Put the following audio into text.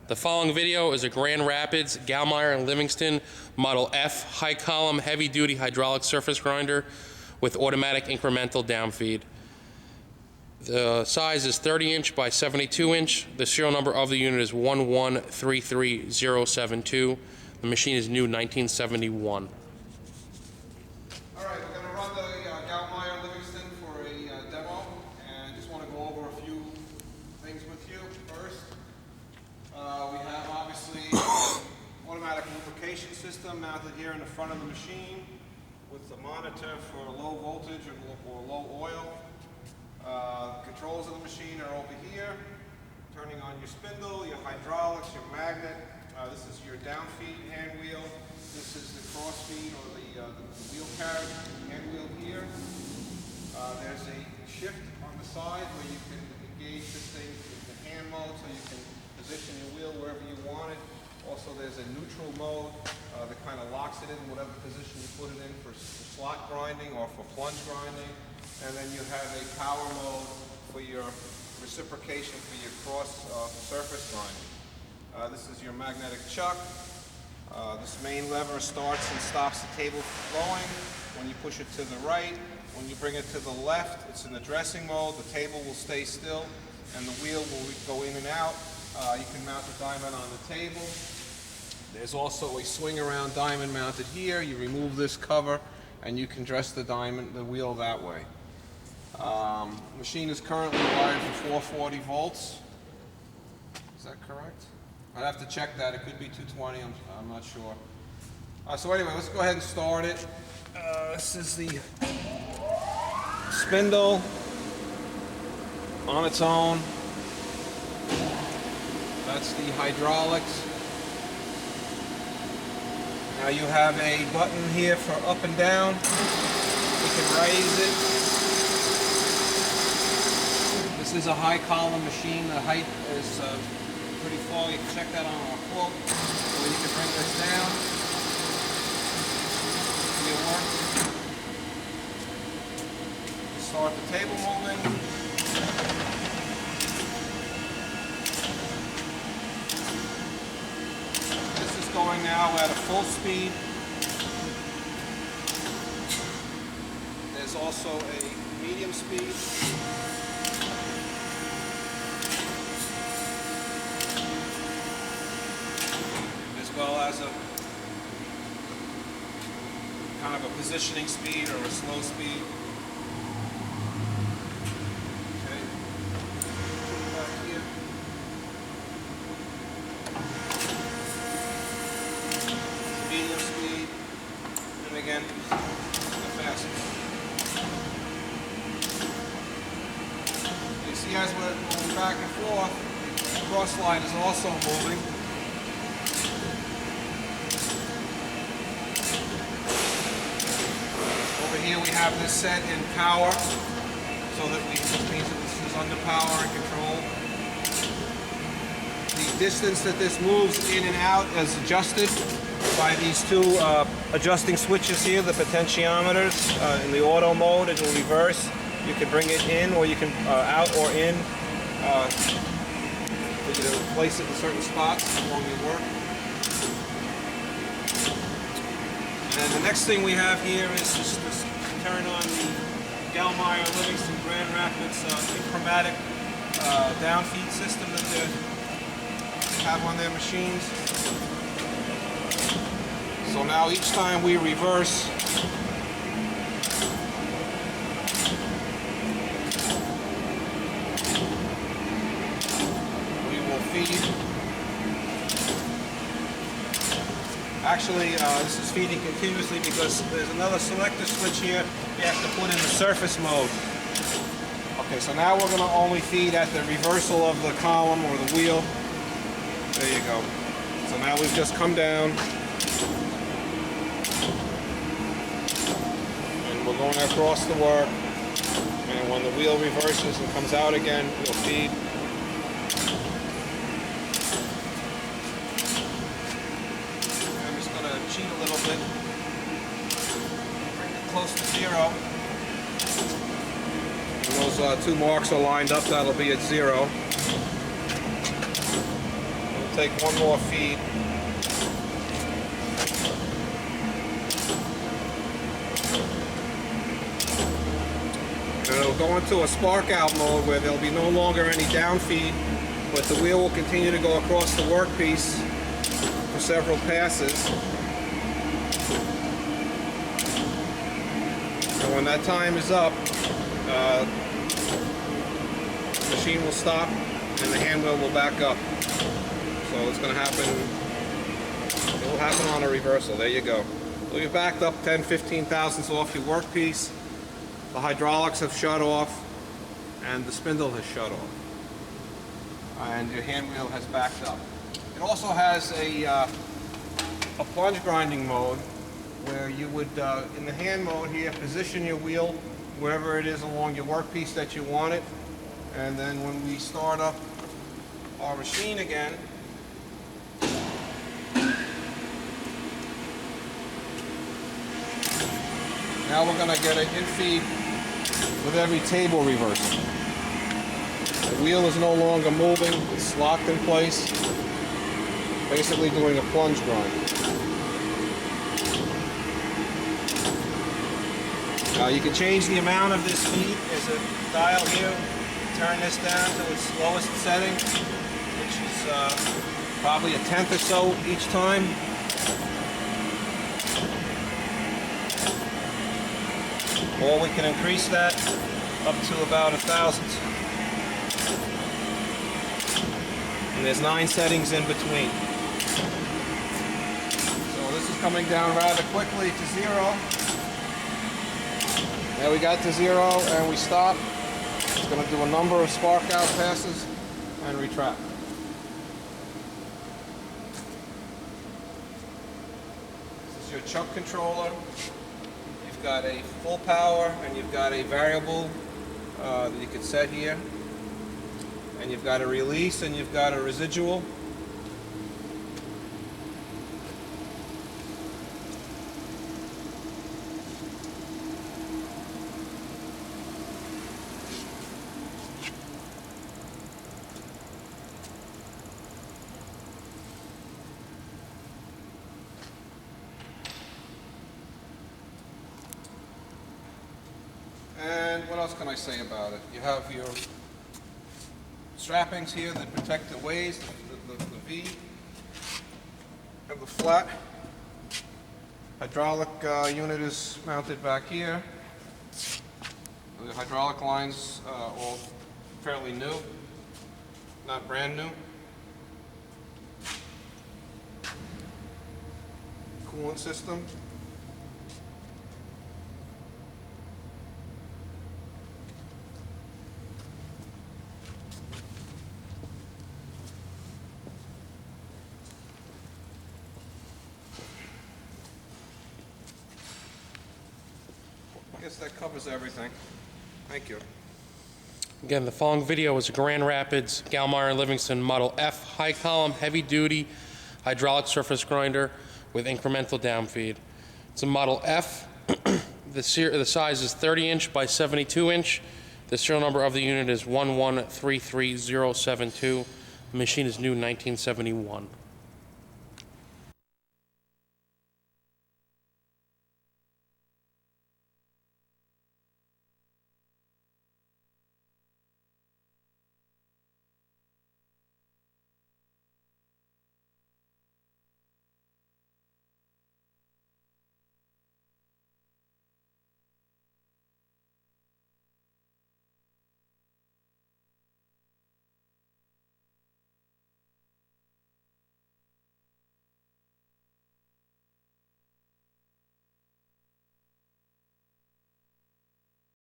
The following video is a Grand Rapids, Gallmeyer and Livingston Model F high column heavy duty hydraulic surface grinder with automatic incremental downfeed. The size is 30-inch by 72-inch. The serial number of the unit is 1133072. The machine is new 1971. All right, we're going to run the Gallmeyer Livingston for a demo, and just want to go over a few things with you first. We have obviously automatic lubrication system mounted here in the front of the machine with the monitor for low voltage or low oil. Controls of the machine are over here. Turning on your spindle, your hydraulics, your magnet. This is your downfeed hand wheel. This is the cross feed or the wheel carriage hand wheel here. There's a shift on the side where you can engage this thing with the hand mode so you can position your wheel wherever you want it. Also there's a neutral mode that kind of locks it in whatever position you put it in for slot grinding or for plunge grinding. And then you have a power mode for your reciprocation for your cross surface grinding. This is your magnetic chuck. This main lever starts and stops the table flowing. When you push it to the right, when you bring it to the left, it's in the dressing mode. The table will stay still and the wheel will go in and out. You can mount the diamond on the table. There's also a swing around diamond mounted here. You remove this cover and you can dress the wheel that way. Machine is currently wired for 440 volts. Is that correct? I'd have to check that. It could be 220. I'm not sure. So anyway, let's go ahead and start it. This is the spindle on its own. That's the hydraulics. Now you have a button here for up and down. You can raise it. This is a high column machine. The height is pretty full. You can check that on our quote. Or you can bring this down. Wheel work. Start the table moving. This is going now at a full speed. There's also a medium speed. As well as a kind of a positioning speed or a slow speed. Okay. Put it back here. Medium speed, and again, the fast speed. You see as we're moving back and forth, the cross line is also moving. Over here we have this set in power, so that this means that this is under power and control. The distance that this moves in and out is adjusted by these two adjusting switches here, the potentiometers. In the auto mode, it will reverse. You can bring it in, or you can out or in. You can place it in certain spots along your work. And the next thing we have here is just to turn on the Gallmeyer Livingston Grand Rapids Incromatic downfeed system that they have on their machines. So now each time we reverse, we will feed. Actually, this is feeding continuously because there's another selector switch here. You have to put in the surface mode. Okay, so now we're going to only feed at the reversal of the column or the wheel. There you go. So now we've just come down. And we're going across the work. And when the wheel reverses and comes out again, we'll feed. Cheat a little bit, bring it close to zero. When those two marks are lined up, that'll be at zero. We'll take one more feed. And it'll go into a spark out mode where there'll be no longer any down feed, but the wheel will continue to go across the workpiece for several passes. And when that time is up, the machine will stop and the hand wheel will back up. So it's going to happen, it will happen on a reversal. There you go. So you've backed up 10-15 thousandths off your workpiece. The hydraulics have shut off and the spindle has shut off. And your hand wheel has backed up. It also has a plunge grinding mode where you would, in the hand mode here, position your wheel wherever it is along your workpiece that you want it. And then when we start up our machine again, now we're going to get an in-feed with every table reversal. The wheel is no longer moving, it's locked in place, basically doing a plunge grind. Now you can change the amount of this feed. There's a dial here. Turn this down to its lowest setting, which is probably 1/10 or so each time. Or we can increase that up to about 1,000th. And there's 9 settings in between. So this is coming down rather quickly to 0. There we got to 0 and we stop. It's going to do a number of spark out passes and retract. This is your chuck controller. You've got a full power and you've got a variable that you can set here. And you've got a release and you've got a residual. And what else can I say about it? You have your strappings here that protect the ways, the V, and the flat. Hydraulic unit is mounted back here. The hydraulic lines all fairly new, not brand new. Coolant system. I guess that covers everything. Thank you. Again, the following video is a Grand Rapids Galmeyer and Livingston Model F high column heavy duty hydraulic surface grinder with incremental downfeed. It's a Model F. The size is 30 inch by 72 inch. The serial number of the unit is 1133072. The machine is new 1971.